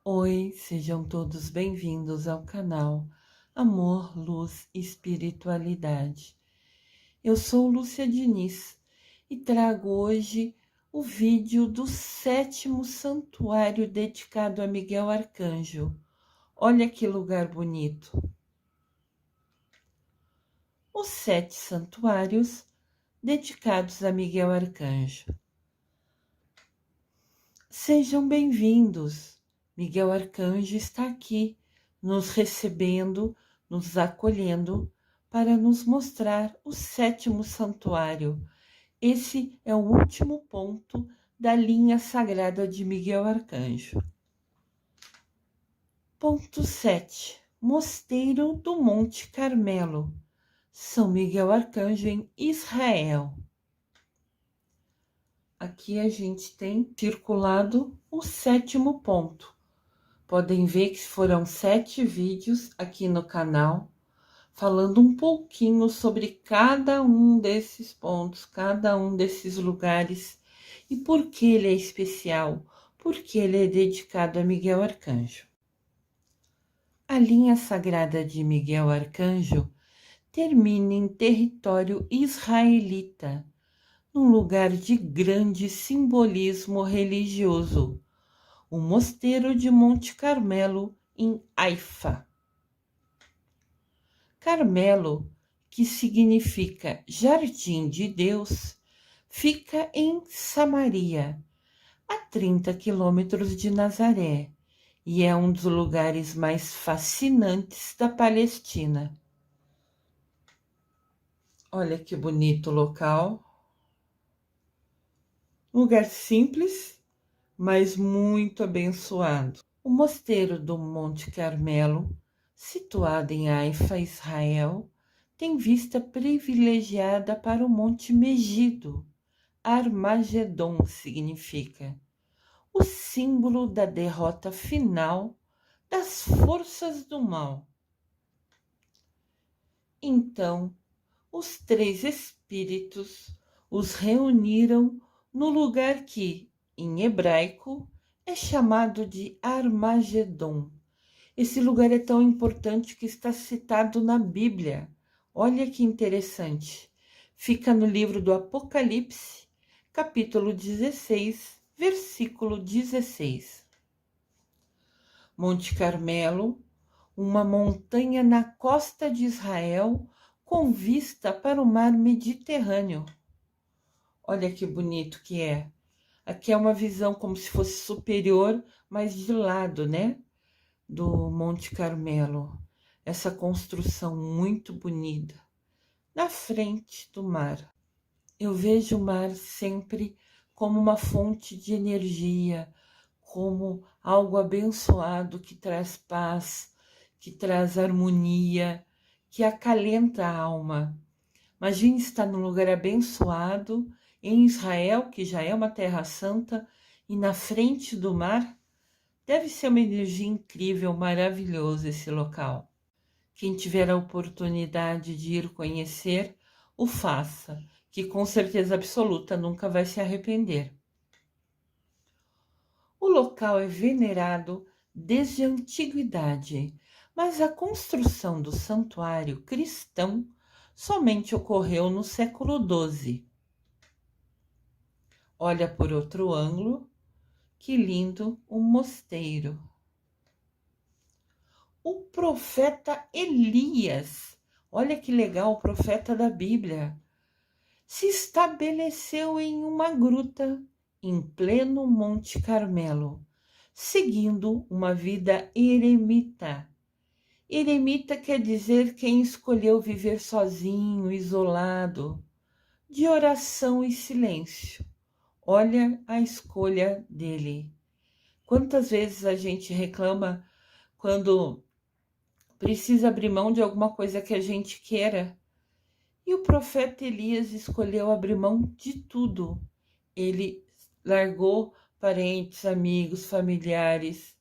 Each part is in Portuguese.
Oi, sejam todos bem-vindos ao canal Amor, Luz e Espiritualidade. Eu sou Lúcia Diniz e trago hoje o vídeo do 7º santuário dedicado a Miguel Arcanjo. Olha que lugar bonito! Os 7 santuários dedicados a Miguel Arcanjo. Sejam bem-vindos! Miguel Arcanjo está aqui, nos recebendo, nos acolhendo, para nos mostrar o 7º santuário. Esse é o último ponto da linha sagrada de Miguel Arcanjo. Ponto 7. Mosteiro do Monte Carmelo, São Miguel Arcanjo em Israel. Aqui a gente tem circulado o 7º ponto. Podem ver que foram 7 vídeos aqui no canal, falando um pouquinho sobre cada um desses pontos, cada um desses lugares e por que ele é especial, por que ele é dedicado a Miguel Arcanjo. A linha sagrada de Miguel Arcanjo termina em território israelita, num lugar de grande simbolismo religioso, o Mosteiro de Monte Carmelo, em Haifa. Carmelo, que significa Jardim de Deus, fica em Samaria, a 30 quilômetros de Nazaré, e é um dos lugares mais fascinantes da Palestina. Olha que bonito local. Lugar simples, mas muito abençoado. O Mosteiro do Monte Carmelo, situado em Haifa, Israel, tem vista privilegiada para o Monte Megido. Armagedon significa o símbolo da derrota final das forças do mal. Então, os 3 espíritos os reuniram no lugar que, em hebraico, é chamado de Armagedon. Esse lugar é tão importante que está citado na Bíblia. Olha que interessante. Fica no livro do Apocalipse, capítulo 16, versículo 16. Monte Carmelo, uma montanha na costa de Israel, com vista para o mar Mediterrâneo. Olha que bonito que é. Aqui é uma visão como se fosse superior, mas de lado, né? Do Monte Carmelo. Essa construção muito bonita, na frente do mar. Eu vejo o mar sempre como uma fonte de energia, como algo abençoado que traz paz, que traz harmonia, que acalenta a alma. Imagine estar num lugar abençoado, em Israel, que já é uma terra santa, e na frente do mar. Deve ser uma energia incrível, maravilhoso esse local. Quem tiver a oportunidade de ir conhecer, o faça, que com certeza absoluta nunca vai se arrepender. O local é venerado desde a antiguidade, mas a construção do santuário cristão somente ocorreu no século XII. Olha por outro ângulo, que lindo o mosteiro. O profeta Elias, olha que legal, o profeta da Bíblia, se estabeleceu em uma gruta em pleno Monte Carmelo, seguindo uma vida eremita. Eremita quer dizer quem escolheu viver sozinho, isolado, de oração e silêncio. Olha a escolha dele. Quantas vezes a gente reclama quando precisa abrir mão de alguma coisa que a gente queira? E o profeta Elias escolheu abrir mão de tudo. Ele largou parentes, amigos, familiares,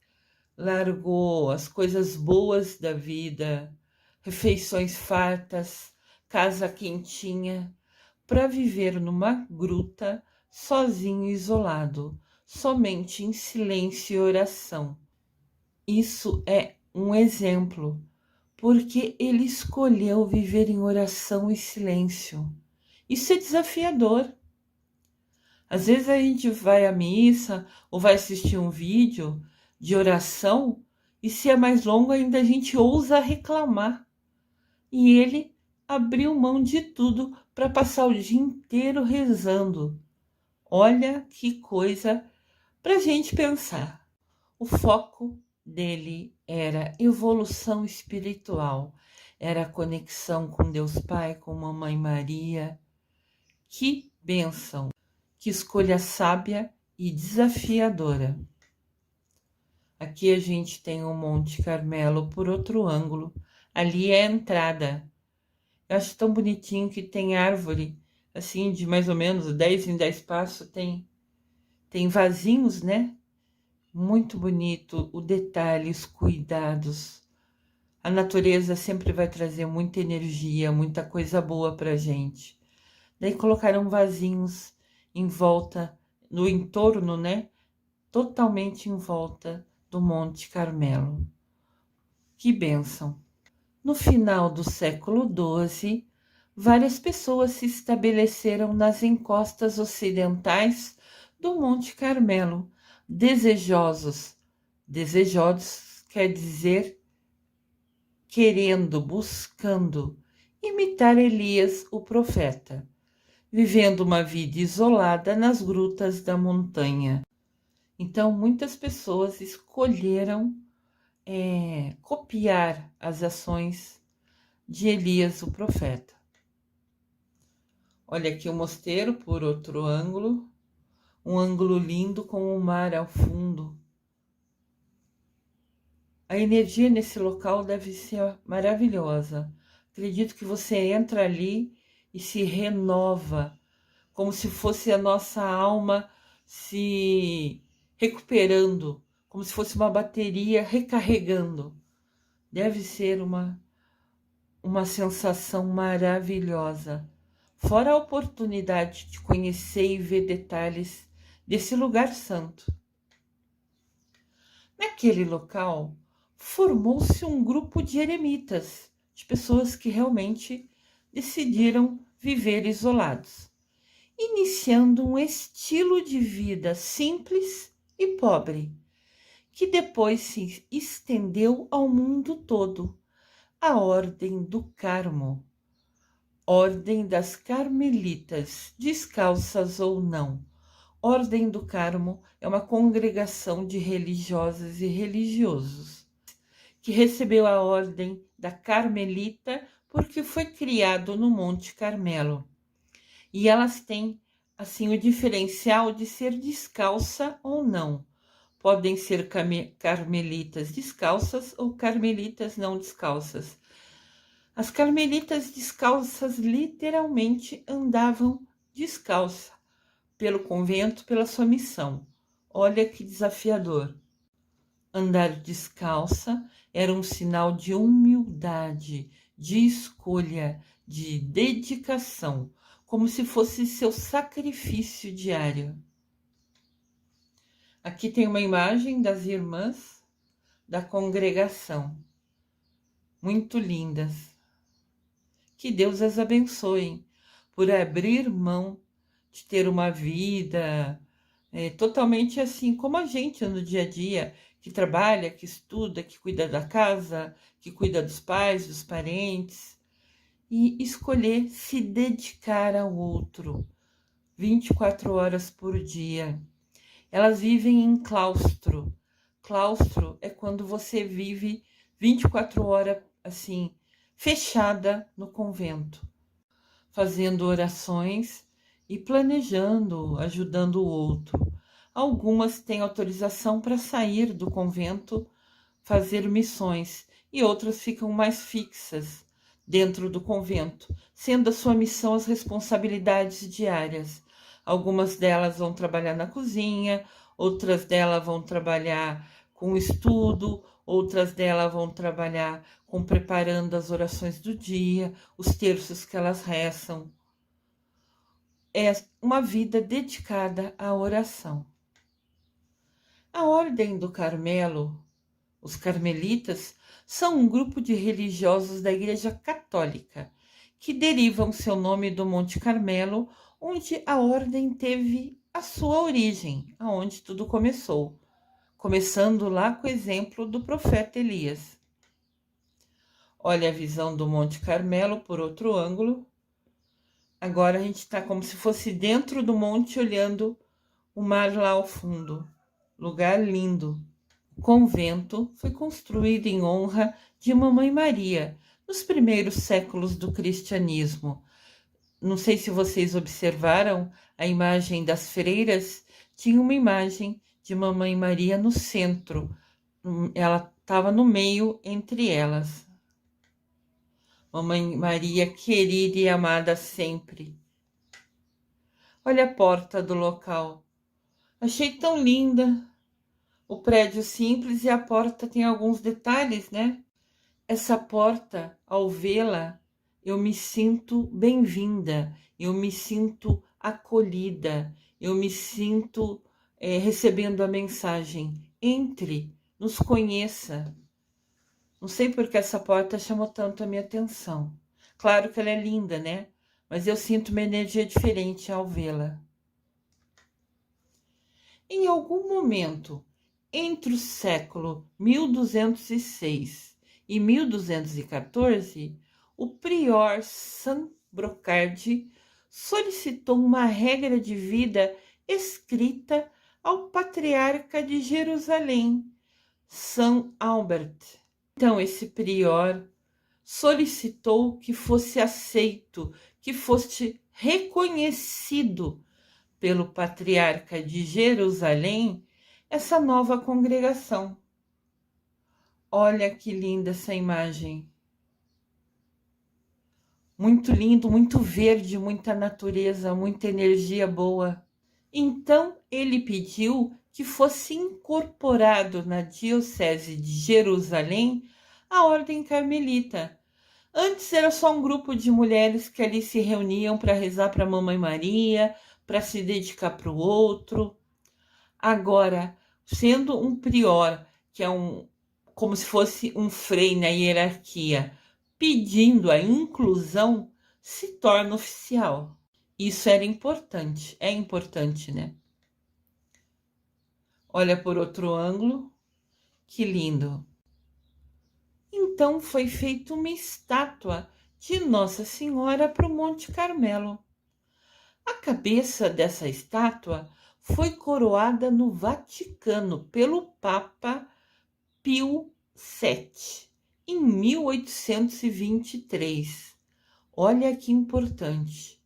largou as coisas boas da vida, refeições fartas, casa quentinha, para viver numa gruta, sozinho e isolado, somente em silêncio e oração. Isso é um exemplo, porque ele escolheu viver em oração e silêncio. Isso é desafiador. Às vezes a gente vai à missa ou vai assistir um vídeo de oração e se é mais longo ainda a gente ousa reclamar. E ele abriu mão de tudo para passar o dia inteiro rezando. Olha que coisa para a gente pensar. O foco dele era evolução espiritual, era a conexão com Deus Pai, com Mamãe Maria. Que bênção, que escolha sábia e desafiadora. Aqui a gente tem o Monte Carmelo por outro ângulo. Ali é a entrada. Eu acho tão bonitinho que tem árvore, assim, de mais ou menos 10 em 10 passos, tem vasinhos, né? Muito bonito o detalhe, os cuidados. A natureza sempre vai trazer muita energia, muita coisa boa pra gente. Daí colocaram vasinhos em volta, no entorno, né? Totalmente em volta do Monte Carmelo. Que bênção! No final do século XII, várias pessoas se estabeleceram nas encostas ocidentais do Monte Carmelo, desejosos. Desejosos quer dizer querendo, buscando imitar Elias, o profeta, vivendo uma vida isolada nas grutas da montanha. Então, muitas pessoas escolheram copiar as ações de Elias, o profeta. Olha aqui o mosteiro por outro ângulo, um ângulo lindo com o mar ao fundo. A energia nesse local deve ser maravilhosa. Acredito que você entra ali e se renova, como se fosse a nossa alma se recuperando, como se fosse uma bateria recarregando. Deve ser uma sensação maravilhosa. Fora a oportunidade de conhecer e ver detalhes desse lugar santo. Naquele local, formou-se um grupo de eremitas, de pessoas que realmente decidiram viver isolados, iniciando um estilo de vida simples e pobre, que depois se estendeu ao mundo todo, a Ordem do Carmo, Ordem das Carmelitas, descalças ou não. Ordem do Carmo é uma congregação de religiosas e religiosos que recebeu a Ordem da Carmelita porque foi criado no Monte Carmelo. E elas têm, assim, o diferencial de ser descalça ou não. Podem ser carmelitas descalças ou carmelitas não descalças. As carmelitas descalças literalmente andavam descalça pelo convento, pela sua missão. Olha que desafiador. Andar descalça era um sinal de humildade, de escolha, de dedicação, como se fosse seu sacrifício diário. Aqui tem uma imagem das irmãs da congregação, muito lindas. Que Deus as abençoe por abrir mão de ter uma vida totalmente assim como a gente no dia a dia, que trabalha, que estuda, que cuida da casa, que cuida dos pais, dos parentes, e escolher se dedicar ao outro 24 horas por dia. Elas vivem em claustro. Claustro é quando você vive 24 horas assim, fechada no convento, fazendo orações e planejando, ajudando o outro. Algumas têm autorização para sair do convento, fazer missões, e outras ficam mais fixas dentro do convento, sendo a sua missão as responsabilidades diárias. Algumas delas vão trabalhar na cozinha, outras delas vão trabalhar com estudo, outras delas vão trabalhar com preparando as orações do dia, os terços que elas rezam. É uma vida dedicada à oração. A Ordem do Carmelo, Os carmelitas são um grupo de religiosos da Igreja Católica que derivam seu nome do Monte Carmelo, onde a ordem teve a sua origem, aonde tudo começou, começando lá com o exemplo do profeta Elias. Olha a visão do Monte Carmelo por outro ângulo. Agora a gente está como se fosse dentro do monte olhando o mar lá ao fundo. Lugar lindo. O convento foi construído em honra de Mamãe Maria, nos primeiros séculos do cristianismo. Não sei se vocês observaram a imagem das freiras, tinha uma imagem de Mamãe Maria no centro. Ela estava no meio entre elas. Mamãe Maria querida e amada sempre. Olha a porta do local. Achei tão linda. O prédio simples e a porta tem alguns detalhes, né? Essa porta, ao vê-la, eu me sinto bem-vinda, eu me sinto acolhida, eu me sinto recebendo a mensagem. Entre, nos conheça. Não sei por que essa porta chamou tanto a minha atenção. Claro que ela é linda, né? Mas eu sinto uma energia diferente ao vê-la. Em algum momento, entre o século 1206 e 1214, o prior San Brocardi solicitou uma regra de vida escrita ao patriarca de Jerusalém, São Albert. Então, esse prior solicitou que fosse aceito, que fosse reconhecido pelo patriarca de Jerusalém essa nova congregação. Olha que linda essa imagem. Muito lindo, muito verde, muita natureza, muita energia boa. Então ele pediu que fosse incorporado na Diocese de Jerusalém a Ordem Carmelita. Antes era só um grupo de mulheres que ali se reuniam para rezar para a Mamãe Maria, para se dedicar para o outro. Agora, sendo um prior, que é como se fosse um frei na hierarquia, pedindo a inclusão, se torna oficial. Isso era importante, é importante, né? Olha por outro ângulo, que lindo. Então foi feita uma estátua de Nossa Senhora para o Monte Carmelo. A cabeça dessa estátua foi coroada no Vaticano pelo Papa Pio VII, em 1823. Olha que importante.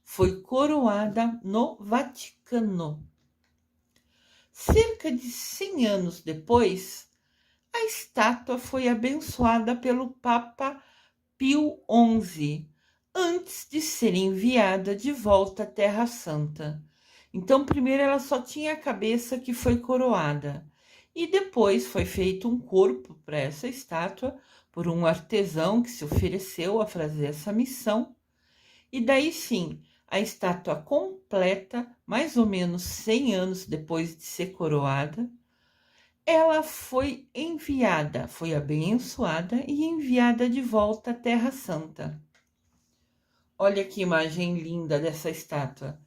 Foi coroada no Vaticano. Cerca de 100 anos depois, a estátua foi abençoada pelo Papa Pio XI, antes de ser enviada de volta à Terra Santa. Então, primeiro ela só tinha a cabeça que foi coroada. E depois foi feito um corpo para essa estátua por um artesão que se ofereceu a fazer essa missão. E daí sim, a estátua completa, mais ou menos 100 anos depois de ser coroada, ela foi enviada, foi abençoada e enviada de volta à Terra Santa. Olha que imagem linda dessa estátua.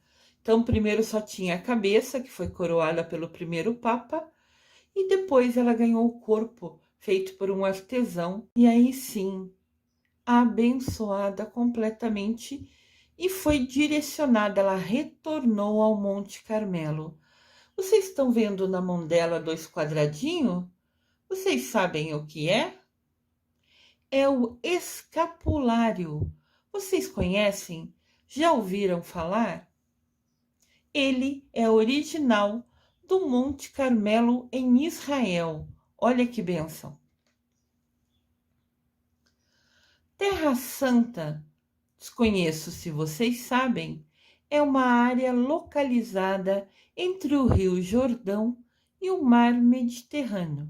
Então, primeiro só tinha a cabeça, que foi coroada pelo primeiro Papa, e depois ela ganhou o corpo, feito por um artesão, e aí sim, abençoada completamente, e foi direcionada, ela retornou ao Monte Carmelo. Vocês estão vendo na mão dela 2 quadradinhos? Vocês sabem o que é? É o escapulário. Vocês conhecem? Já ouviram falar? Ele é original do Monte Carmelo em Israel. Olha que bênção. Terra Santa, desconheço se vocês sabem, é uma área localizada entre o Rio Jordão e o Mar Mediterrâneo.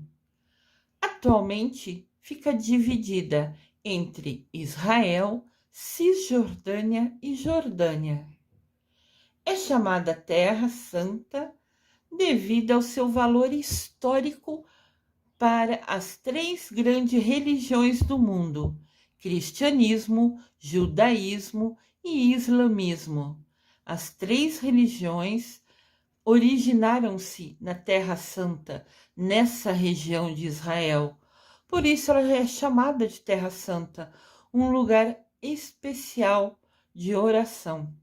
Atualmente fica dividida entre Israel, Cisjordânia e Jordânia. É chamada Terra Santa devido ao seu valor histórico para as 3 grandes religiões do mundo: cristianismo, judaísmo e islamismo. As 3 religiões originaram-se na Terra Santa, nessa região de Israel. Por isso ela é chamada de Terra Santa, um lugar especial de oração.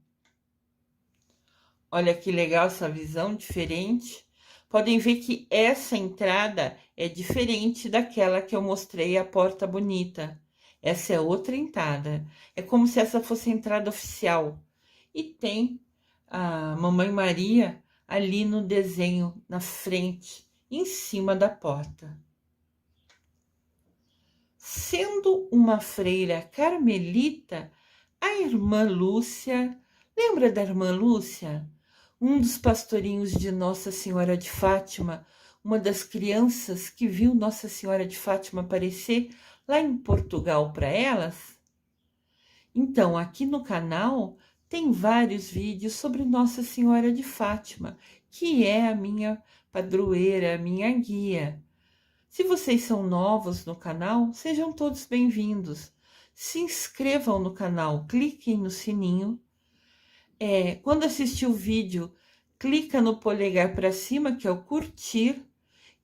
Olha que legal essa visão diferente. Podem ver que essa entrada é diferente daquela que eu mostrei, a porta bonita. Essa é outra entrada. É como se essa fosse a entrada oficial. E tem a Mamãe Maria ali no desenho, na frente, em cima da porta. Sendo uma freira carmelita, a irmã Lúcia, lembra da irmã Lúcia? Um dos pastorinhos de Nossa Senhora de Fátima, uma das crianças que viu Nossa Senhora de Fátima aparecer lá em Portugal para elas? Então, aqui no canal tem vários vídeos sobre Nossa Senhora de Fátima, que é a minha padroeira, a minha guia. Se vocês são novos no canal, sejam todos bem-vindos. Se inscrevam no canal, cliquem no sininho. Quando assistir o vídeo, clica no polegar para cima, que é o curtir,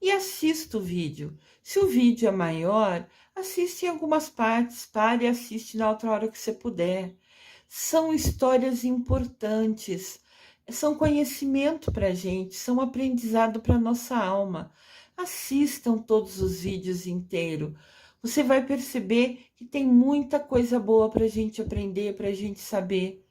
e assista o vídeo. Se o vídeo é maior, assiste em algumas partes, pare e assiste na outra hora que você puder. São histórias importantes, são conhecimento para a gente, são aprendizado para a nossa alma. Assistam todos os vídeos inteiros. Você vai perceber que tem muita coisa boa para a gente aprender, para a gente saber.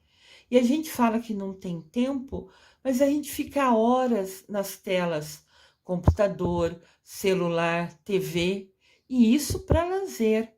E a gente fala que não tem tempo, mas a gente fica horas nas telas, computador, celular, TV, e isso para lazer.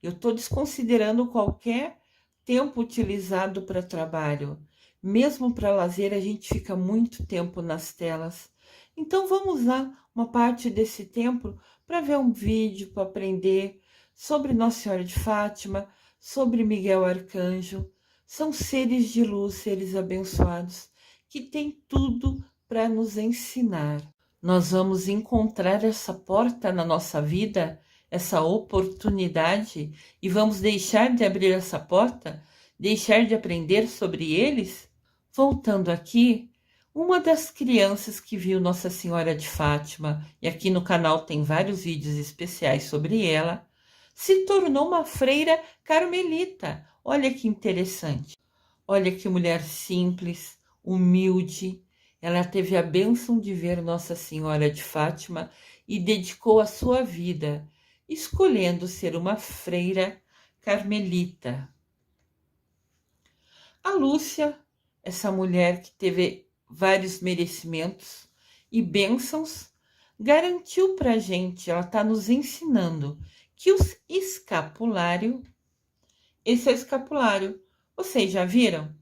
Eu estou desconsiderando qualquer tempo utilizado para trabalho. Mesmo para lazer, a gente fica muito tempo nas telas. Então, vamos usar uma parte desse tempo para ver um vídeo, para aprender sobre Nossa Senhora de Fátima, sobre Miguel Arcanjo. São seres de luz, seres abençoados, que têm tudo para nos ensinar. Nós vamos encontrar essa porta na nossa vida, essa oportunidade, e vamos deixar de abrir essa porta, deixar de aprender sobre eles? Voltando aqui, uma das crianças que viu Nossa Senhora de Fátima, e aqui no canal tem vários vídeos especiais sobre ela, se tornou uma freira carmelita. Olha que interessante. Olha que mulher simples, humilde. Ela teve a bênção de ver Nossa Senhora de Fátima e dedicou a sua vida, escolhendo ser uma freira carmelita. A Lúcia, essa mulher que teve vários merecimentos e bênçãos, garantiu para a gente, ela está nos ensinando que o escapulário, esse é o escapulário, vocês já viram?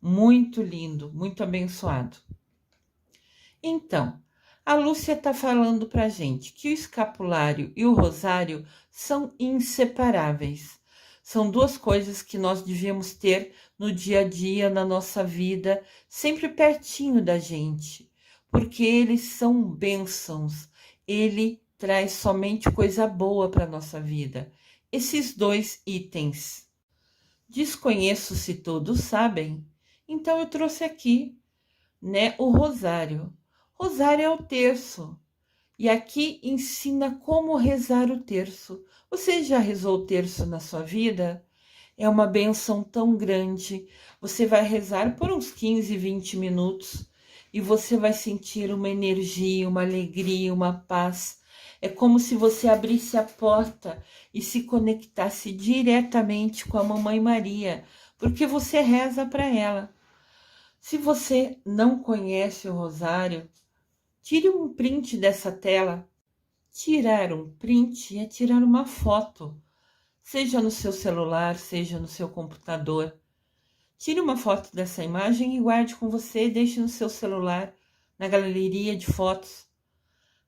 Muito lindo, muito abençoado. Então, a Lúcia está falando para a gente que o escapulário e o rosário são inseparáveis. São 2 coisas que nós devíamos ter no dia a dia, na nossa vida, sempre pertinho da gente, porque eles são bênçãos. Ele traz somente coisa boa para a nossa vida. Esses 2 itens. Desconheço se todos sabem, então eu trouxe aqui, o rosário. Rosário é o terço. E aqui ensina como rezar o terço. Você já rezou o terço na sua vida? É uma bênção tão grande. Você vai rezar por uns 15, 20 minutos e você vai sentir uma energia, uma alegria, uma paz. É como se você abrisse a porta e se conectasse diretamente com a Mamãe Maria, porque você reza para ela. Se você não conhece o rosário, tire um print dessa tela. Tirar um print é tirar uma foto, seja no seu celular, seja no seu computador. Tire uma foto dessa imagem e guarde com você, deixe no seu celular, na galeria de fotos.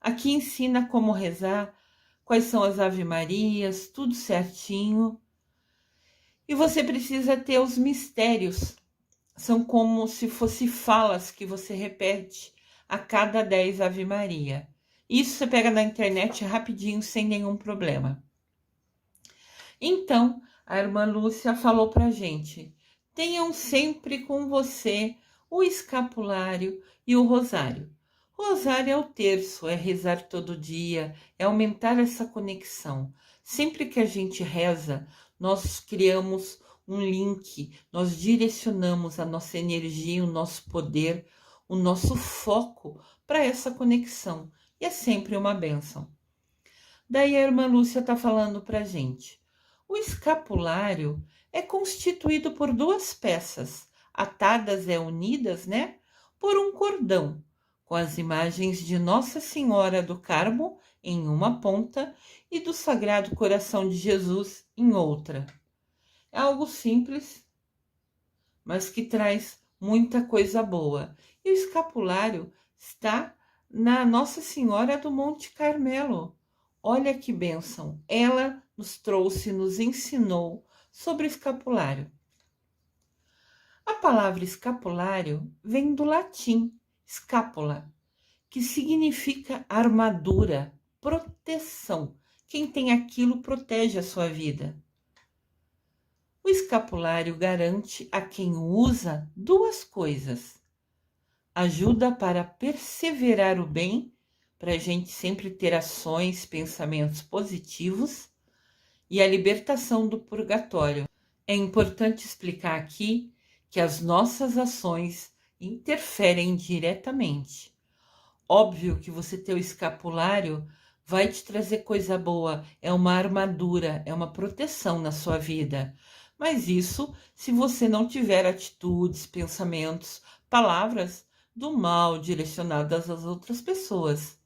Aqui ensina como rezar, quais são as Ave-Marias, tudo certinho. E você precisa ter os mistérios. São como se fossem falas que você repete a cada 10 Ave-Maria. Isso você pega na internet rapidinho, sem nenhum problema. Então, a irmã Lúcia falou pra gente: tenham sempre com você o escapulário e o rosário. Rosário é o terço, é rezar todo dia, é aumentar essa conexão. Sempre que a gente reza, nós criamos um link, nós direcionamos a nossa energia, o nosso poder, o nosso foco para essa conexão. E é sempre uma bênção. Daí a irmã Lúcia está falando para a gente. O escapulário é constituído por duas peças, atadas unidas, né, por um cordão, com as imagens de Nossa Senhora do Carmo em uma ponta e do Sagrado Coração de Jesus em outra. É algo simples, mas que traz muita coisa boa. E o escapulário está na Nossa Senhora do Monte Carmelo. Olha que bênção! Ela nos trouxe, nos ensinou sobre o escapulário. A palavra escapulário vem do latim scapula, que significa armadura, proteção. Quem tem aquilo protege a sua vida. O escapulário garante a quem o usa duas coisas: ajuda para perseverar o bem, para a gente sempre ter ações, pensamentos positivos, e a libertação do purgatório. É importante explicar aqui que as nossas ações interferem diretamente. Óbvio que você ter o escapulário vai te trazer coisa boa, é uma armadura, é uma proteção na sua vida. Mas isso se você não tiver atitudes, pensamentos, palavras do mal direcionadas às outras pessoas.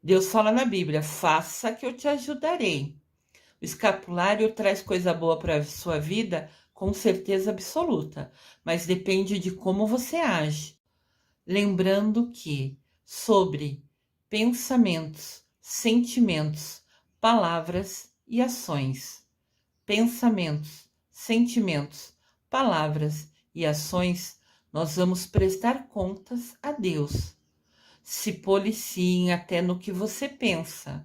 Deus fala na Bíblia: faça que eu te ajudarei. O escapulário traz coisa boa para a sua vida, com certeza absoluta, mas depende de como você age. Lembrando que sobre pensamentos, sentimentos, palavras e ações. Pensamentos, sentimentos, palavras e ações, nós vamos prestar contas a Deus. Se policiem até no que você pensa.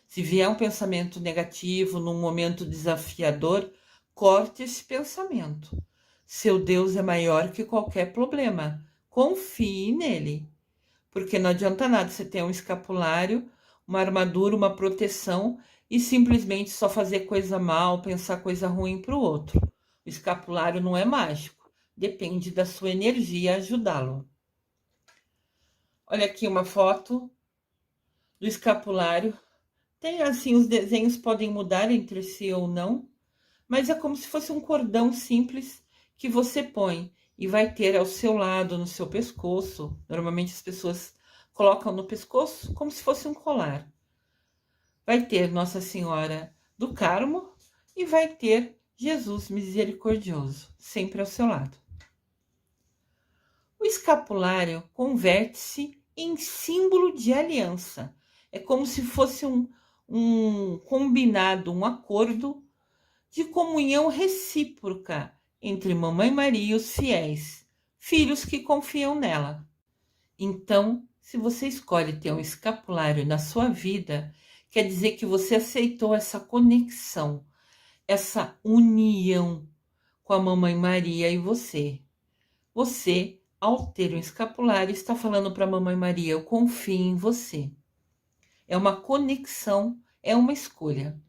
Se vier um pensamento negativo num momento desafiador, corte esse pensamento. Seu Deus é maior que qualquer problema. Confie nele. Porque não adianta nada você ter um escapulário, uma armadura, uma proteção e simplesmente só fazer coisa mal, pensar coisa ruim para o outro. O escapulário não é mágico. Depende da sua energia ajudá-lo. Olha aqui uma foto do escapulário. Tem assim, os desenhos podem mudar entre si ou não, mas é como se fosse um cordão simples que você põe e vai ter ao seu lado, no seu pescoço. Normalmente as pessoas colocam no pescoço como se fosse um colar. Vai ter Nossa Senhora do Carmo e vai ter Jesus misericordioso, sempre ao seu lado. O escapulário converte-se em símbolo de aliança. É como se fosse um combinado, um acordo de comunhão recíproca entre Mamãe Maria e os fiéis, filhos que confiam nela. Então, se você escolhe ter um escapulário na sua vida, quer dizer que você aceitou essa conexão, essa união com a Mamãe Maria e você. Você, ao ter um escapulário, está falando para a Mamãe Maria: eu confio em você. É uma conexão, é uma escolha.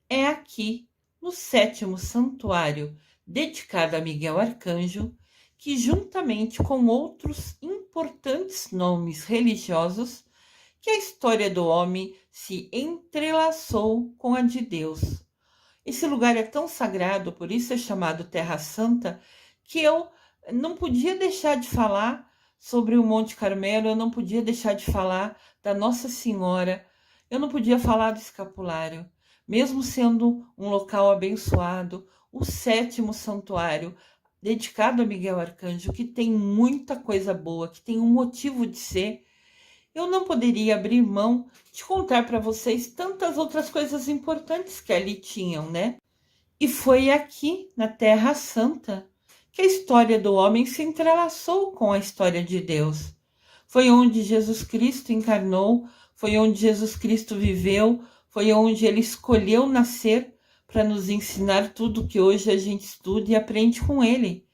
É aqui, no 7º santuário, dedicado a Miguel Arcanjo, que juntamente com outros importantes nomes religiosos, que a história do homem se entrelaçou com a de Deus. Esse lugar é tão sagrado, por isso é chamado Terra Santa, que eu não podia deixar de falar sobre o Monte Carmelo, eu não podia deixar de falar da Nossa Senhora, eu não podia falar do escapulário. Mesmo sendo um local abençoado, o 7º santuário, dedicado a Miguel Arcanjo, que tem muita coisa boa, que tem um motivo de ser, eu não poderia abrir mão de contar para vocês tantas outras coisas importantes que ali tinham, né? E foi aqui, na Terra Santa, que a história do homem se entrelaçou com a história de Deus. Foi onde Jesus Cristo encarnou, foi onde Jesus Cristo viveu, foi onde ele escolheu nascer para nos ensinar tudo que hoje a gente estuda e aprende com ele.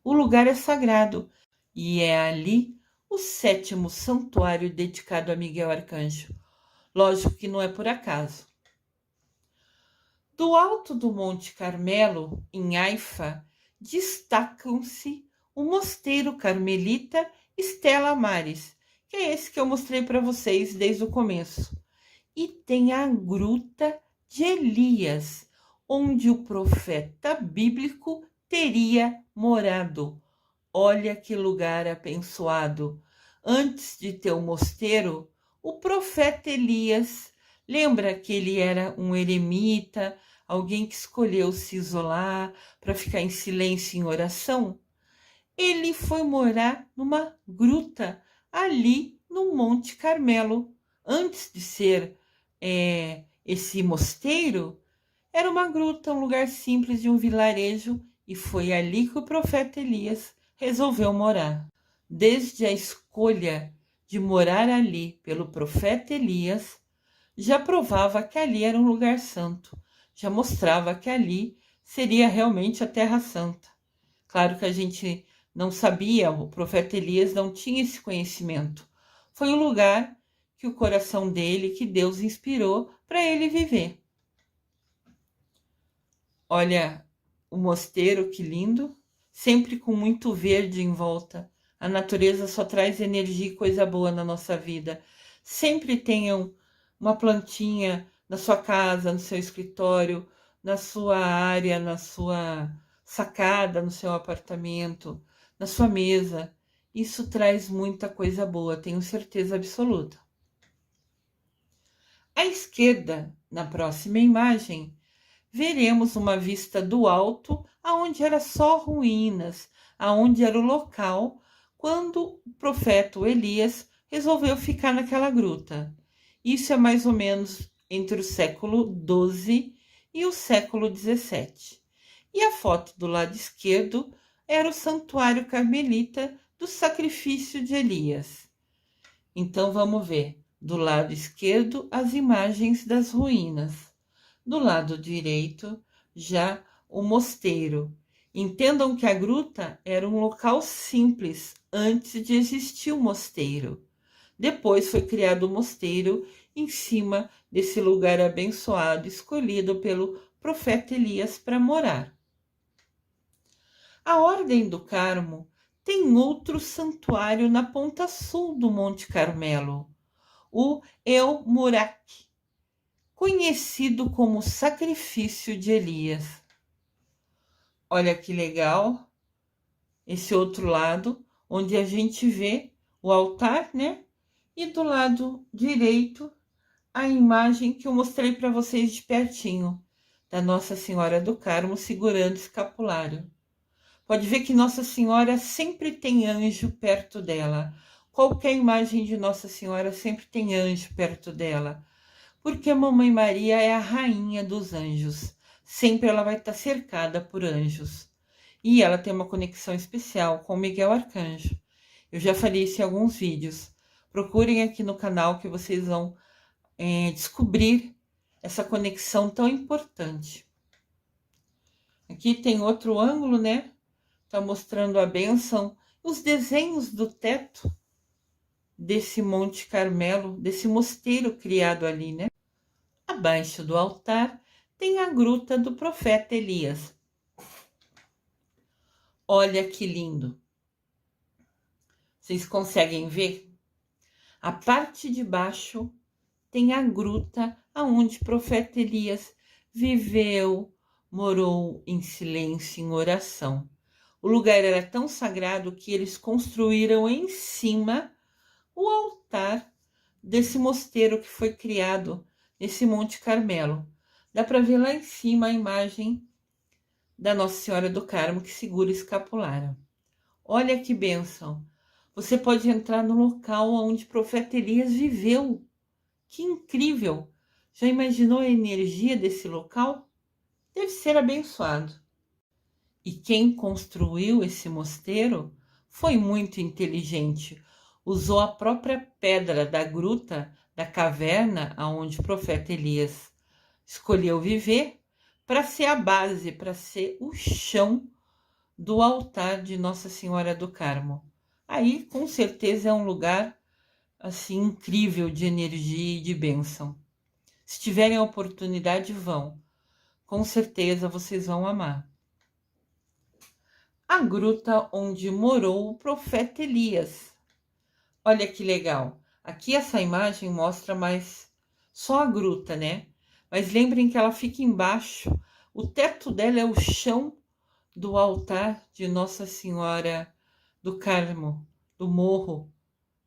O lugar é sagrado e é ali o sétimo santuário dedicado a Miguel Arcanjo. Lógico que não é por acaso. Do alto do Monte Carmelo, em Haifa, destacam-se o Mosteiro Carmelita Stella Maris, que é esse que eu mostrei para vocês desde o começo. E tem a Gruta de Elias, onde o profeta bíblico teria morado. Olha que lugar abençoado. Antes de ter o mosteiro, o profeta Elias, lembra que ele era um eremita, alguém que escolheu se isolar para ficar em silêncio em oração? Ele foi morar numa gruta ali no Monte Carmelo. Antes de ser esse mosteiro, era uma gruta, um lugar simples de um vilarejo, e foi ali que o profeta Elias resolveu morar. Desde a escolha de morar ali pelo profeta Elias, já provava que ali era um lugar santo, já mostrava que ali seria realmente a Terra Santa. Claro que a gente não sabia, o profeta Elias não tinha esse conhecimento. Foi o lugar que o coração dele, que Deus inspirou para ele viver. Olha o mosteiro, que lindo, sempre com muito verde em volta. A natureza só traz energia e coisa boa na nossa vida. Sempre tenham uma plantinha na sua casa, no seu escritório, na sua área, na sua sacada, no seu apartamento, na sua mesa. Isso traz muita coisa boa, tenho certeza absoluta. À esquerda, na próxima imagem, veremos uma vista do alto, aonde era só ruínas, aonde era o local quando o profeta Elias resolveu ficar naquela gruta. Isso é mais ou menos entre o século XII e o século XVII. E a foto do lado esquerdo era o santuário carmelita do sacrifício de Elias. Então vamos ver, do lado esquerdo, as imagens das ruínas. Do lado direito, já o mosteiro. Entendam que a gruta era um local simples antes de existir o mosteiro. Depois foi criado o mosteiro em cima desse lugar abençoado, escolhido pelo profeta Elias para morar. A Ordem do Carmo tem outro santuário na ponta sul do Monte Carmelo, o El Murak, conhecido como Sacrifício de Elias. Olha que legal esse outro lado, onde a gente vê o altar, né? E do lado direito, a imagem que eu mostrei para vocês de pertinho, da Nossa Senhora do Carmo segurando o escapulário. Pode ver que Nossa Senhora sempre tem anjo perto dela. Qualquer imagem de Nossa Senhora sempre tem anjo perto dela. Porque a Mamãe Maria é a rainha dos anjos. Sempre ela vai estar cercada por anjos. E ela tem uma conexão especial com Miguel Arcanjo. Eu já falei isso em alguns vídeos. Procurem aqui no canal que vocês vão descobrir essa conexão tão importante. Aqui tem outro ângulo, né? Está mostrando a bênção, os desenhos do teto desse Monte Carmelo, desse mosteiro criado ali, né? Abaixo do altar tem a gruta do profeta Elias. Olha que lindo! Vocês conseguem ver? A parte de baixo tem a gruta aonde o profeta Elias viveu, morou em silêncio, em oração. O lugar era tão sagrado que eles construíram em cima o altar desse mosteiro que foi criado nesse Monte Carmelo. Dá para ver lá em cima a imagem da Nossa Senhora do Carmo que segura o escapulário. Olha que bênção! Você pode entrar no local onde o profeta Elias viveu. Que incrível! Já imaginou a energia desse local? Deve ser abençoado. E quem construiu esse mosteiro foi muito inteligente. usou a própria pedra da gruta, da caverna aonde o profeta Elias escolheu viver, para ser a base, para ser o chão do altar de Nossa Senhora do Carmo. Aí, com certeza, é um lugar assim incrível de energia e de bênção. Se tiverem a oportunidade, vão. Com certeza vocês vão amar. A gruta onde morou o profeta Elias. Olha que legal. Aqui essa imagem mostra mais só a gruta, né? Mas lembrem que ela fica embaixo. O teto dela é o chão do altar de Nossa Senhora do Carmo, do morro,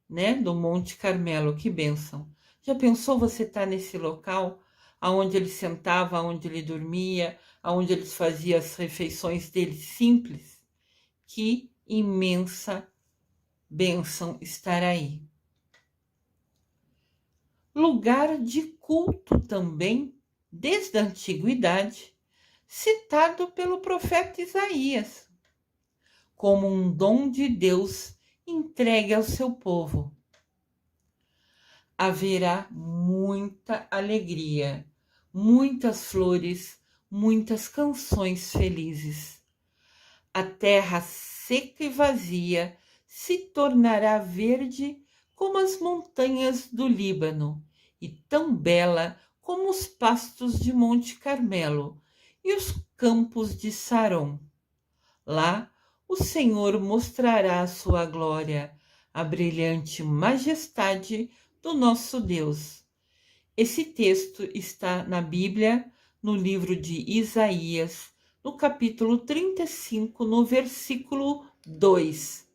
né? Do Monte Carmelo. Que bênção. Já pensou você estar nesse local, aonde ele sentava, aonde ele dormia, aonde ele fazia as refeições dele simples? Que imensa bênção estar aí. Lugar de culto também, desde a antiguidade, citado pelo profeta Isaías, como um dom de Deus entregue ao seu povo. Haverá muita alegria, muitas flores, muitas canções felizes. A terra seca e vazia se tornará verde como as montanhas do Líbano, e tão bela como os pastos de Monte Carmelo e os campos de Saron. Lá o Senhor mostrará a sua glória, a brilhante majestade do nosso Deus. Esse texto está na Bíblia, no livro de Isaías, no capítulo 35, no versículo 2.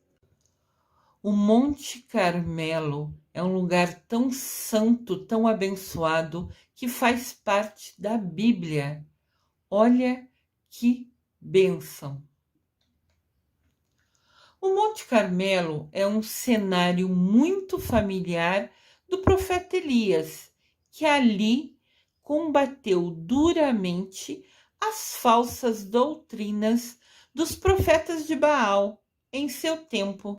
O Monte Carmelo é um lugar tão santo, tão abençoado, que faz parte da Bíblia. Olha que bênção! O Monte Carmelo é um cenário muito familiar do profeta Elias, que ali combateu duramente as falsas doutrinas dos profetas de Baal em seu tempo.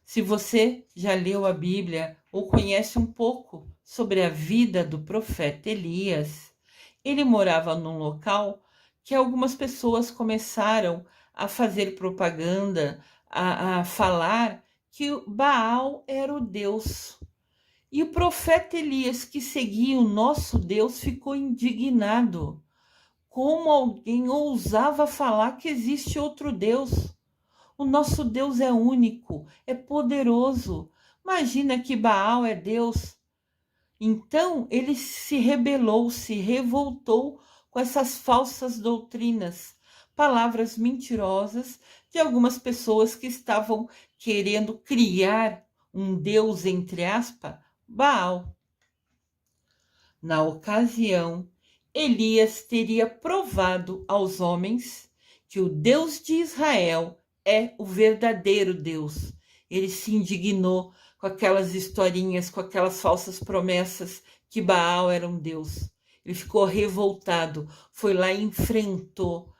Se você já leu a Bíblia ou conhece um pouco sobre a vida do profeta Elias, ele morava num local que algumas pessoas começaram a fazer propaganda, a falar que Baal era o Deus. E o profeta Elias, que seguia o nosso Deus, ficou indignado. Como alguém ousava falar que existe outro Deus? O nosso Deus é único, é poderoso. Imagina que Baal é Deus. Então ele se rebelou, se revoltou com essas falsas doutrinas, palavras mentirosas de algumas pessoas que estavam querendo criar um Deus, entre aspas, Baal. Na ocasião, Elias teria provado aos homens que o Deus de Israel é o verdadeiro Deus. Ele se indignou com aquelas historinhas, com aquelas falsas promessas que Baal era um Deus. Ele ficou revoltado, foi lá e enfrentou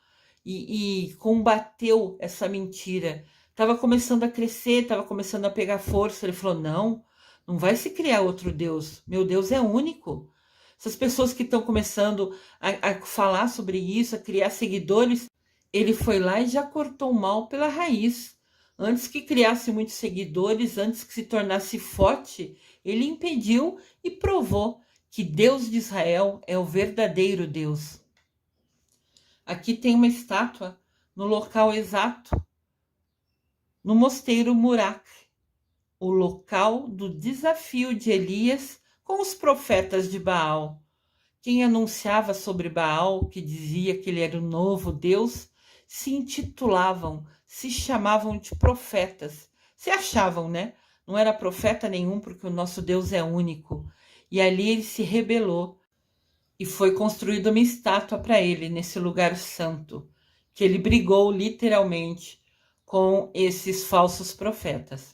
e combateu essa mentira. Estava começando a crescer, estava começando a pegar força. Ele falou, não vai se criar outro Deus. Meu Deus é único. Essas pessoas que estão começando a falar sobre isso, a criar seguidores, ele foi lá e já cortou o mal pela raiz. Antes que criasse muitos seguidores, antes que se tornasse forte, ele impediu e provou que Deus de Israel é o verdadeiro Deus. Aqui tem uma estátua no local exato, no mosteiro Murak, o local do desafio de Elias com os profetas de Baal. Quem anunciava sobre Baal, que dizia que ele era o novo Deus, se intitulavam, se chamavam de profetas. Se achavam, né? Não era profeta nenhum, porque o nosso Deus é único. E ali ele se rebelou e foi construída uma estátua para ele nesse lugar santo, que ele brigou literalmente com esses falsos profetas.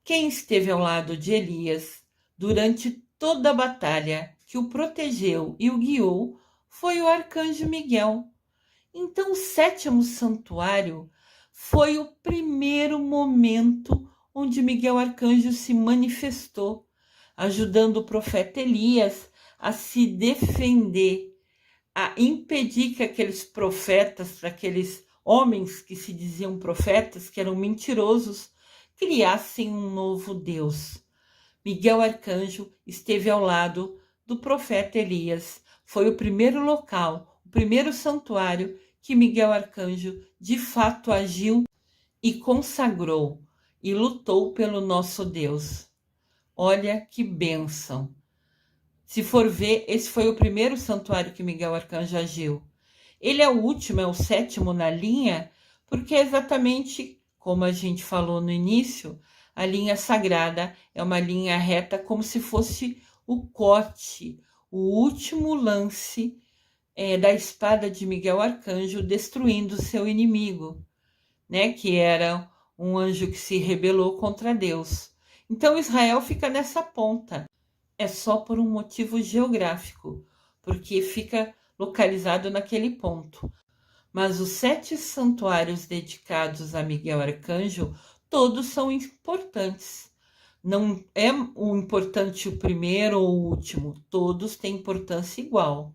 Quem esteve ao lado de Elias durante toda a batalha, que o protegeu e o guiou, foi o arcanjo Miguel. Então, o sétimo santuário foi o primeiro momento onde Miguel Arcanjo se manifestou, ajudando o profeta Elias a se defender, a impedir que aqueles profetas, aqueles homens que se diziam profetas, que eram mentirosos, criassem um novo Deus. Miguel Arcanjo esteve ao lado do profeta Elias. Foi o primeiro local, o primeiro santuário que Miguel Arcanjo de fato agiu e consagrou e lutou pelo nosso Deus. Olha que bênção! Se for ver, esse foi o primeiro santuário que Miguel Arcanjo agiu. Ele é o último, é o sétimo na linha, porque é exatamente como a gente falou no início, a linha sagrada é uma linha reta como se fosse o corte, o último lance da espada de Miguel Arcanjo destruindo seu inimigo, né? Que era um anjo que se rebelou contra Deus. Então Israel fica nessa ponta. É só por um motivo geográfico, porque fica localizado naquele ponto. Mas os 7 santuários dedicados a Miguel Arcanjo, todos são importantes. Não é o importante o primeiro ou o último, todos têm importância igual.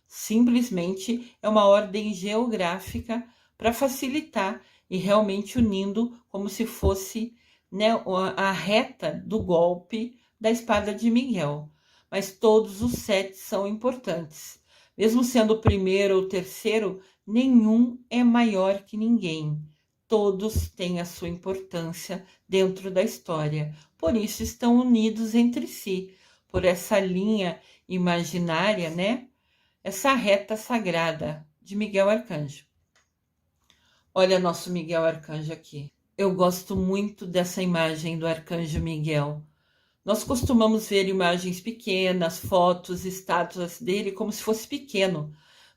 Simplesmente é uma ordem geográfica para facilitar e realmente unindo como se fosse, né, a reta do golpe da espada de Miguel. Mas todos os 7 são importantes. Mesmo sendo o primeiro ou o terceiro, nenhum é maior que ninguém. Todos têm a sua importância dentro da história. Por isso estão unidos entre si, por essa linha imaginária, né? Essa reta sagrada de Miguel Arcanjo. Olha nosso Miguel Arcanjo aqui. Eu gosto muito dessa imagem do Arcanjo Miguel. Nós costumamos ver imagens pequenas, fotos, estátuas dele como se fosse pequeno.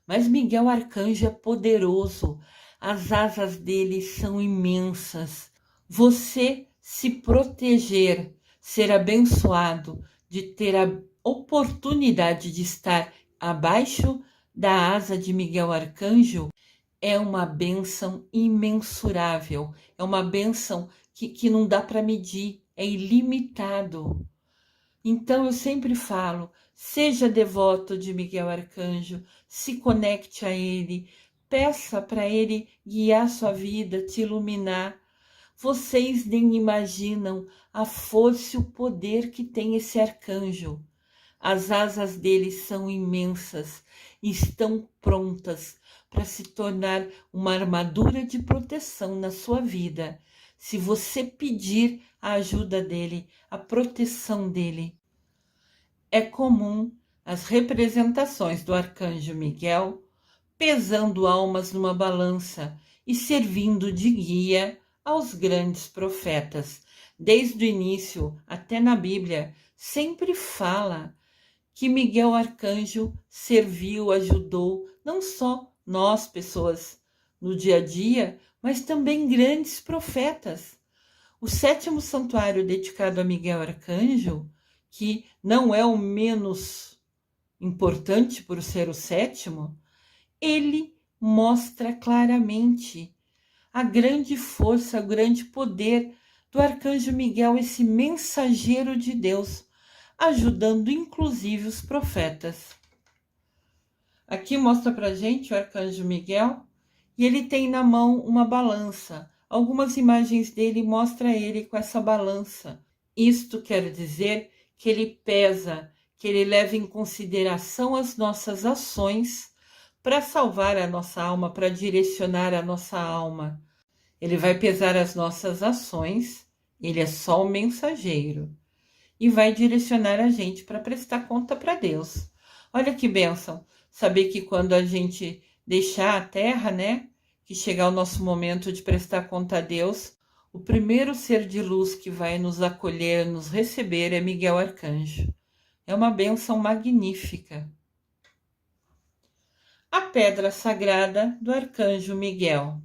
Mas Miguel Arcanjo é poderoso. As asas dele são imensas. Você se proteger, ser abençoado de ter a oportunidade de estar abaixo da asa de Miguel Arcanjo é uma bênção imensurável. É uma bênção que não dá para medir, é ilimitado. Então eu sempre falo, seja devoto de Miguel Arcanjo, se conecte a ele, peça para ele guiar sua vida, te iluminar. Vocês nem imaginam a força e o poder que tem esse arcanjo. As asas dele são imensas e estão prontas para se tornar uma armadura de proteção na sua vida, se você pedir a ajuda dele, a proteção dele. É comum as representações do arcanjo Miguel pesando almas numa balança e servindo de guia aos grandes profetas. Desde o início, até na Bíblia, sempre fala que Miguel Arcanjo serviu, ajudou, não só nós, pessoas, no dia a dia, mas também grandes profetas. O 7º santuário dedicado a Miguel Arcanjo, que não é o menos importante por ser o 7º, ele mostra claramente a grande força, o grande poder do Arcanjo Miguel, esse mensageiro de Deus, ajudando inclusive os profetas. Aqui mostra pra gente o Arcanjo Miguel e ele tem na mão uma balança. Algumas imagens dele mostram ele com essa balança. Isto quer dizer que ele pesa, que ele leva em consideração as nossas ações para salvar a nossa alma, para direcionar a nossa alma. Ele vai pesar as nossas ações, ele é só o mensageiro. E vai direcionar a gente para prestar conta para Deus. Olha que bênção, saber que quando a gente deixar a terra, né, que chegar o nosso momento de prestar conta a Deus, o primeiro ser de luz que vai nos acolher, nos receber é Miguel Arcanjo. É uma bênção magnífica. A pedra sagrada do Arcanjo Miguel.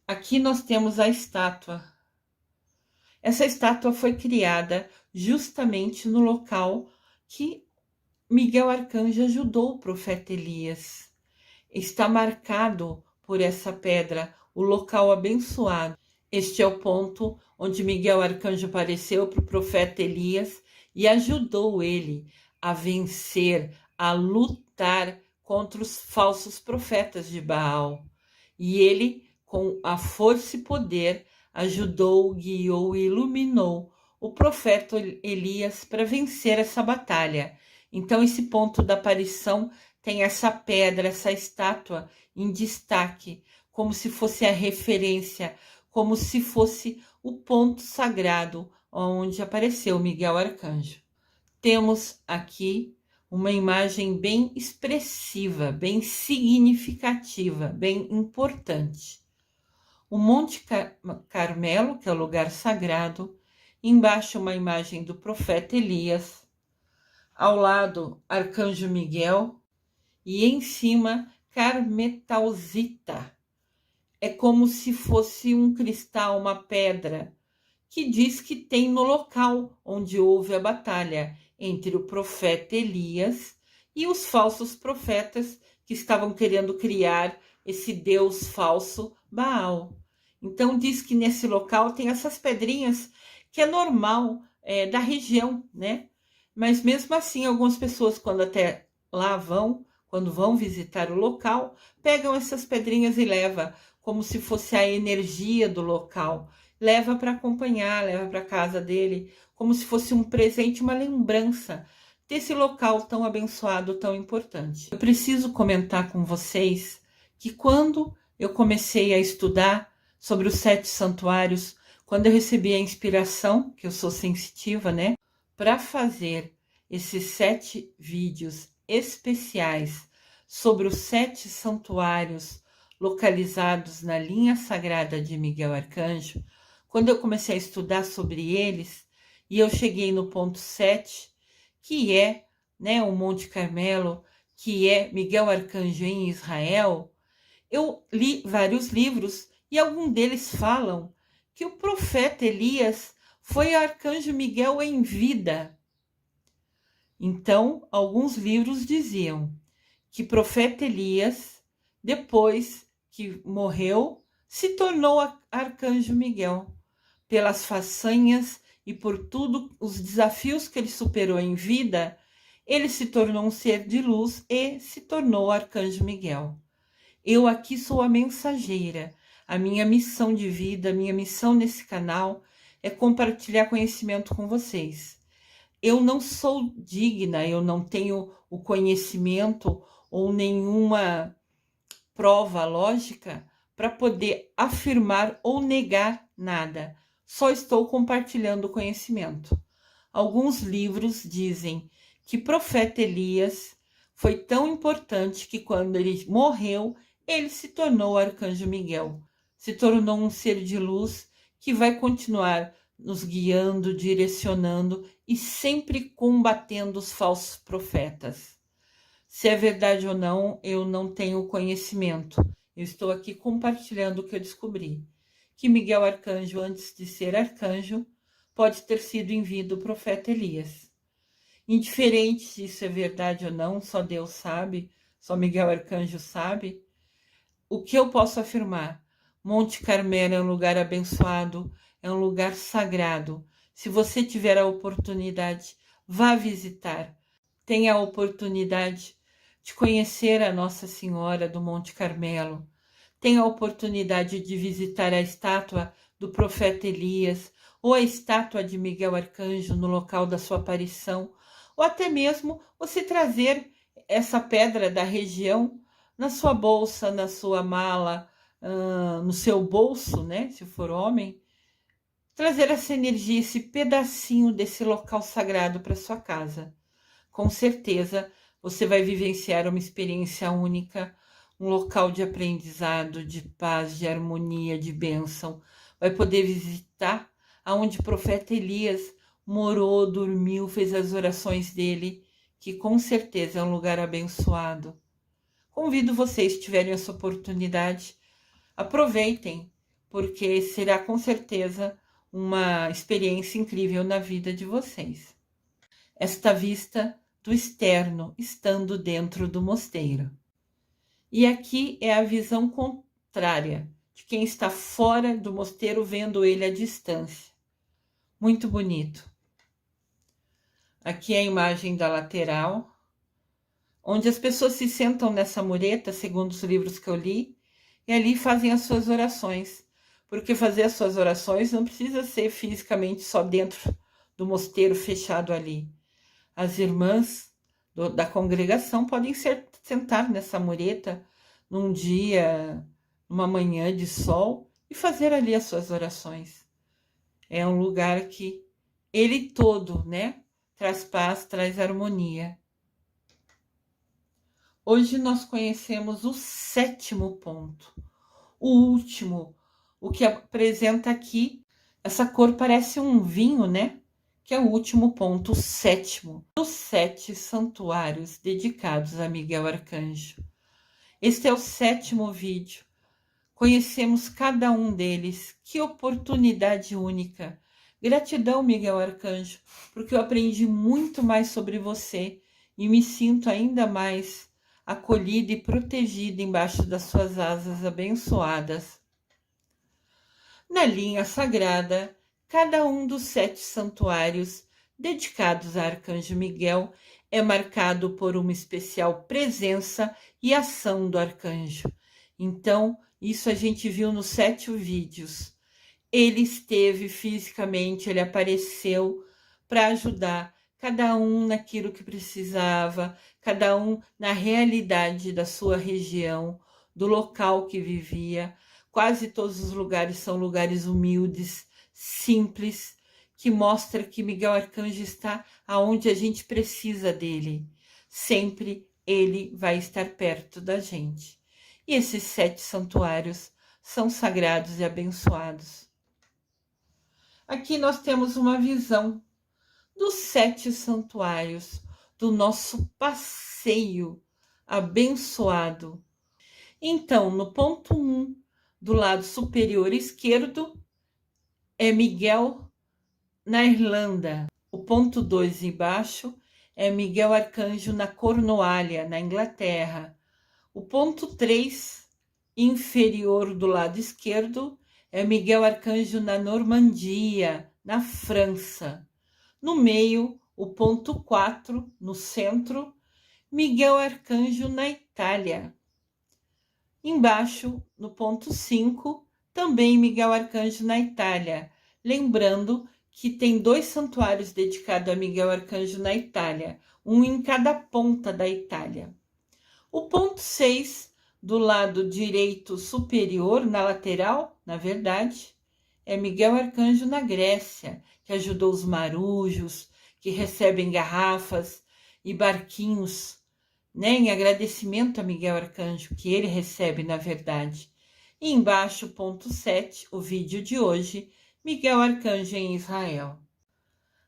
Aqui nós temos a estátua. Essa estátua foi criada justamente no local que Miguel Arcanjo ajudou o profeta Elias. Está marcado por essa pedra, o local abençoado. Este é o ponto onde Miguel Arcanjo apareceu para o profeta Elias e ajudou ele a vencer, a lutar contra os falsos profetas de Baal. E ele, com a força e poder, ajudou, guiou e iluminou o profeta Elias para vencer essa batalha. Então, esse ponto da aparição tem essa pedra, essa estátua em destaque, como se fosse a referência, como se fosse o ponto sagrado onde apareceu Miguel Arcanjo. Temos aqui uma imagem bem expressiva, bem significativa, bem importante. O Monte Carmelo, que é o lugar sagrado, embaixo uma imagem do profeta Elias, ao lado Arcanjo Miguel e em cima Carmetalzita. É como se fosse um cristal, uma pedra, que diz que tem no local onde houve a batalha entre o profeta Elias e os falsos profetas que estavam querendo criar esse deus falso Baal. Então diz que nesse local tem essas pedrinhas que é normal da região, né? Mas mesmo assim, algumas pessoas quando até lá vão, quando vão visitar o local, pegam essas pedrinhas e levam como se fosse a energia do local. Leva para acompanhar, leva para casa dele, como se fosse um presente, uma lembrança desse local tão abençoado, tão importante. Eu preciso comentar com vocês que quando eu comecei a estudar sobre os 7 santuários, quando eu recebi a inspiração, que eu sou sensitiva, né, para fazer esses 7 vídeos especiais sobre os 7 santuários localizados na linha sagrada de Miguel Arcanjo, quando eu comecei a estudar sobre eles, e eu cheguei no ponto 7, que é, né, o Monte Carmelo, que é Miguel Arcanjo em Israel, eu li vários livros e alguns deles falam que o profeta Elias foi Arcanjo Miguel em vida. Então, alguns livros diziam que profeta Elias, depois que morreu, se tornou Arcanjo Miguel, pelas façanhas e por tudo os desafios que ele superou em vida, ele se tornou um ser de luz e se tornou Arcanjo Miguel. Eu aqui sou a mensageira. A minha missão de vida, a minha missão nesse canal é compartilhar conhecimento com vocês. Eu não sou digna, eu não tenho o conhecimento ou nenhuma prova lógica para poder afirmar ou negar nada. Só estou compartilhando o conhecimento. Alguns livros dizem que o profeta Elias foi tão importante que quando ele morreu, ele se tornou Arcanjo Miguel. Se tornou um ser de luz que vai continuar nos guiando, direcionando e sempre combatendo os falsos profetas. Se é verdade ou não, eu não tenho conhecimento. Eu estou aqui compartilhando o que eu descobri. Que Miguel Arcanjo, antes de ser arcanjo, pode ter sido enviado do profeta Elias. Indiferente se isso é verdade ou não, só Deus sabe, só Miguel Arcanjo sabe. O que eu posso afirmar? Monte Carmelo é um lugar abençoado, é um lugar sagrado. Se você tiver a oportunidade, vá visitar. Tenha a oportunidade de conhecer a Nossa Senhora do Monte Carmelo. Tenha a oportunidade de visitar a estátua do profeta Elias ou a estátua de Miguel Arcanjo no local da sua aparição, ou até mesmo você trazer essa pedra da região na sua bolsa, na sua mala, no seu bolso, né, se for homem, trazer essa energia, esse pedacinho desse local sagrado para sua casa. Com certeza, você vai vivenciar uma experiência única, um local de aprendizado, de paz, de harmonia, de bênção. Vai poder visitar aonde o profeta Elias morou, dormiu, fez as orações dele, que com certeza é um lugar abençoado. Convido vocês, se tiverem essa oportunidade, aproveitem, porque será com certeza uma experiência incrível na vida de vocês. Esta vista do externo, estando dentro do mosteiro. E aqui é a visão contrária, de quem está fora do mosteiro vendo ele à distância. Muito bonito. Aqui é a imagem da lateral, onde as pessoas se sentam nessa mureta, segundo os livros que eu li, e ali fazem as suas orações. Porque fazer as suas orações não precisa ser fisicamente só dentro do mosteiro fechado ali. As irmãs da congregação podem sentar nessa mureta num dia, numa manhã de sol e fazer ali as suas orações. É um lugar que ele todo, né, traz paz, traz harmonia. Hoje nós conhecemos o 7º ponto, o último, o que apresenta aqui, essa cor parece um vinho, né? Que é o último ponto, o 7º, dos 7 santuários dedicados a Miguel Arcanjo. Este é o 7º vídeo. Conhecemos cada um deles. Que oportunidade única. Gratidão, Miguel Arcanjo, porque eu aprendi muito mais sobre você e me sinto ainda mais acolhida e protegida embaixo das suas asas abençoadas. Na linha sagrada, cada um dos 7 santuários dedicados a Arcanjo Miguel é marcado por uma especial presença e ação do arcanjo. Então, isso a gente viu nos 7 vídeos. Ele esteve fisicamente, ele apareceu para ajudar cada um naquilo que precisava, cada um na realidade da sua região, do local que vivia. Quase todos os lugares são lugares humildes, simples, que mostra que Miguel Arcanjo está aonde a gente precisa dele. Sempre ele vai estar perto da gente. E esses 7 santuários são sagrados e abençoados. Aqui nós temos uma visão dos 7 santuários, do nosso passeio abençoado. Então, no ponto 1, do lado superior esquerdo, é Miguel na Irlanda. O ponto 2 embaixo é Miguel Arcanjo na Cornualha, na Inglaterra. O ponto 3, inferior do lado esquerdo, é Miguel Arcanjo na Normandia, na França. No meio, o ponto 4, no centro, Miguel Arcanjo na Itália. Embaixo, no ponto 5, também Miguel Arcanjo na Itália. Lembrando que tem 2 santuários dedicados a Miguel Arcanjo na Itália, um em cada ponta da Itália. O ponto 6, do lado direito superior, na lateral, na verdade, é Miguel Arcanjo na Grécia, que ajudou os marujos, que recebem garrafas e barquinhos, né, em agradecimento a Miguel Arcanjo, que ele recebe, na verdade. E embaixo, ponto 7, o vídeo de hoje, Miguel Arcanjo em Israel.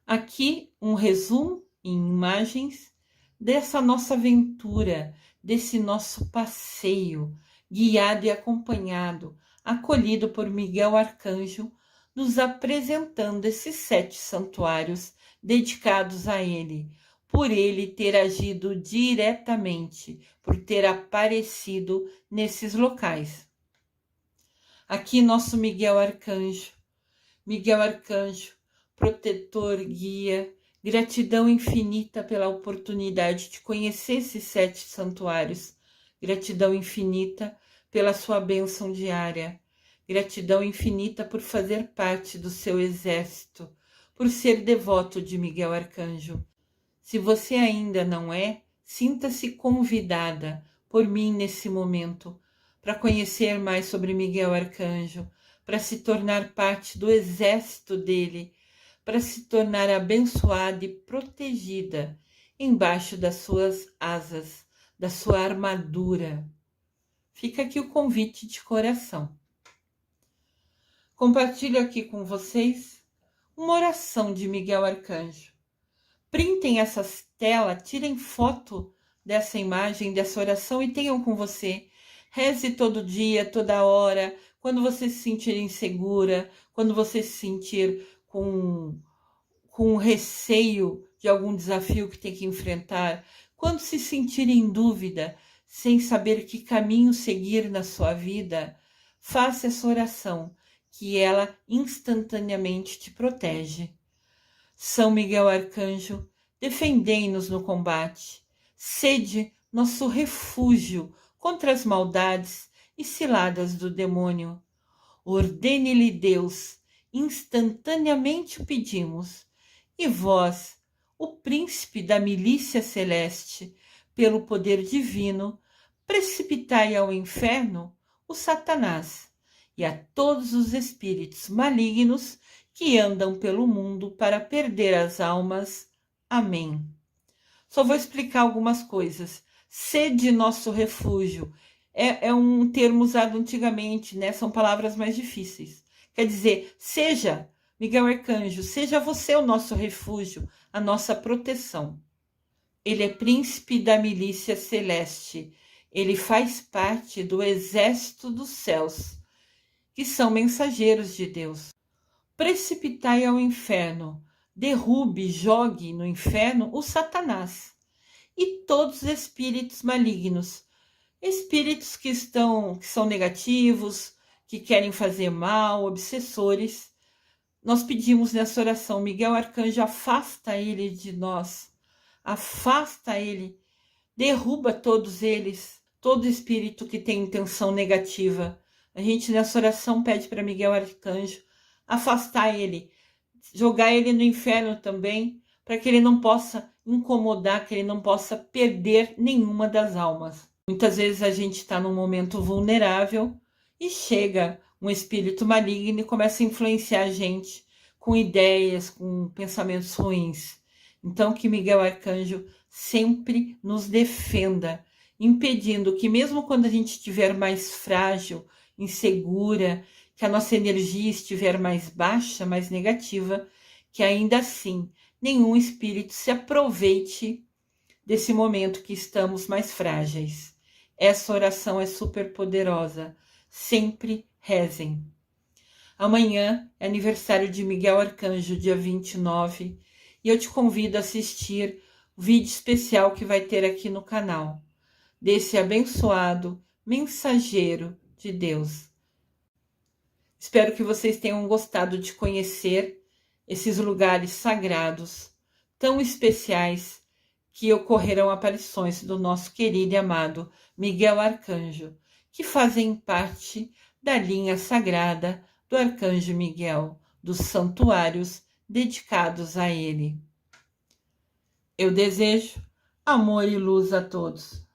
Aqui um resumo em imagens dessa nossa aventura, desse nosso passeio, guiado e acompanhado, acolhido por Miguel Arcanjo, nos apresentando esses 7 santuários dedicados a ele, por ele ter agido diretamente, por ter aparecido nesses locais. Aqui nosso Miguel Arcanjo, protetor, guia, gratidão infinita pela oportunidade de conhecer esses 7 santuários, gratidão infinita pela sua bênção diária, gratidão infinita por fazer parte do seu exército, por ser devoto de Miguel Arcanjo. Se você ainda não é, sinta-se convidada por mim nesse momento para conhecer mais sobre Miguel Arcanjo, para se tornar parte do exército dele, para se tornar abençoada e protegida embaixo das suas asas, da sua armadura. Fica aqui o convite de coração. Compartilho aqui com vocês uma oração de Miguel Arcanjo. Printem essas telas, tirem foto dessa imagem, dessa oração e tenham com você. Reze todo dia, toda hora, quando você se sentir insegura, quando você se sentir com receio de algum desafio que tem que enfrentar, quando se sentir em dúvida, sem saber que caminho seguir na sua vida, faça essa oração, que ela instantaneamente te protege. São Miguel Arcanjo, defendei-nos no combate. Sede nosso refúgio contra as maldades e ciladas do demônio. Ordene-lhe Deus, instantaneamente o pedimos. E vós, o príncipe da milícia celeste, pelo poder divino, precipitai ao inferno o Satanás e a todos os espíritos malignos que andam pelo mundo para perder as almas. Amém. Só vou explicar algumas coisas. Sede nosso refúgio é um termo usado antigamente, né? São palavras mais difíceis. Quer dizer, seja, Miguel Arcanjo, seja você o nosso refúgio, a nossa proteção. Ele é príncipe da milícia celeste. Ele faz parte do exército dos céus, que são mensageiros de Deus. Precipitai ao inferno, derrube, jogue no inferno o Satanás e todos os espíritos malignos, espíritos que são negativos, que querem fazer mal, obsessores. Nós pedimos nessa oração, Miguel Arcanjo, afasta ele de nós, afasta ele, derruba todos eles, todo espírito que tem intenção negativa. A gente nessa oração pede para Miguel Arcanjo afastar ele, jogar ele no inferno também, para que ele não possa incomodar, que ele não possa perder nenhuma das almas. Muitas vezes a gente está num momento vulnerável e chega um espírito maligno e começa a influenciar a gente com ideias, com pensamentos ruins. Então que Miguel Arcanjo sempre nos defenda, impedindo que mesmo quando a gente estiver mais frágil, insegura, que a nossa energia estiver mais baixa, mais negativa, que ainda assim nenhum espírito se aproveite desse momento que estamos mais frágeis. Essa oração é super poderosa. Sempre rezem. Amanhã é aniversário de Miguel Arcanjo, dia 29, e eu te convido a assistir o vídeo especial que vai ter aqui no canal, desse abençoado mensageiro de Deus. Espero que vocês tenham gostado de conhecer esses lugares sagrados, tão especiais, que ocorrerão aparições do nosso querido e amado Miguel Arcanjo, que fazem parte da linha sagrada do Arcanjo Miguel, dos santuários dedicados a ele. Eu desejo amor e luz a todos.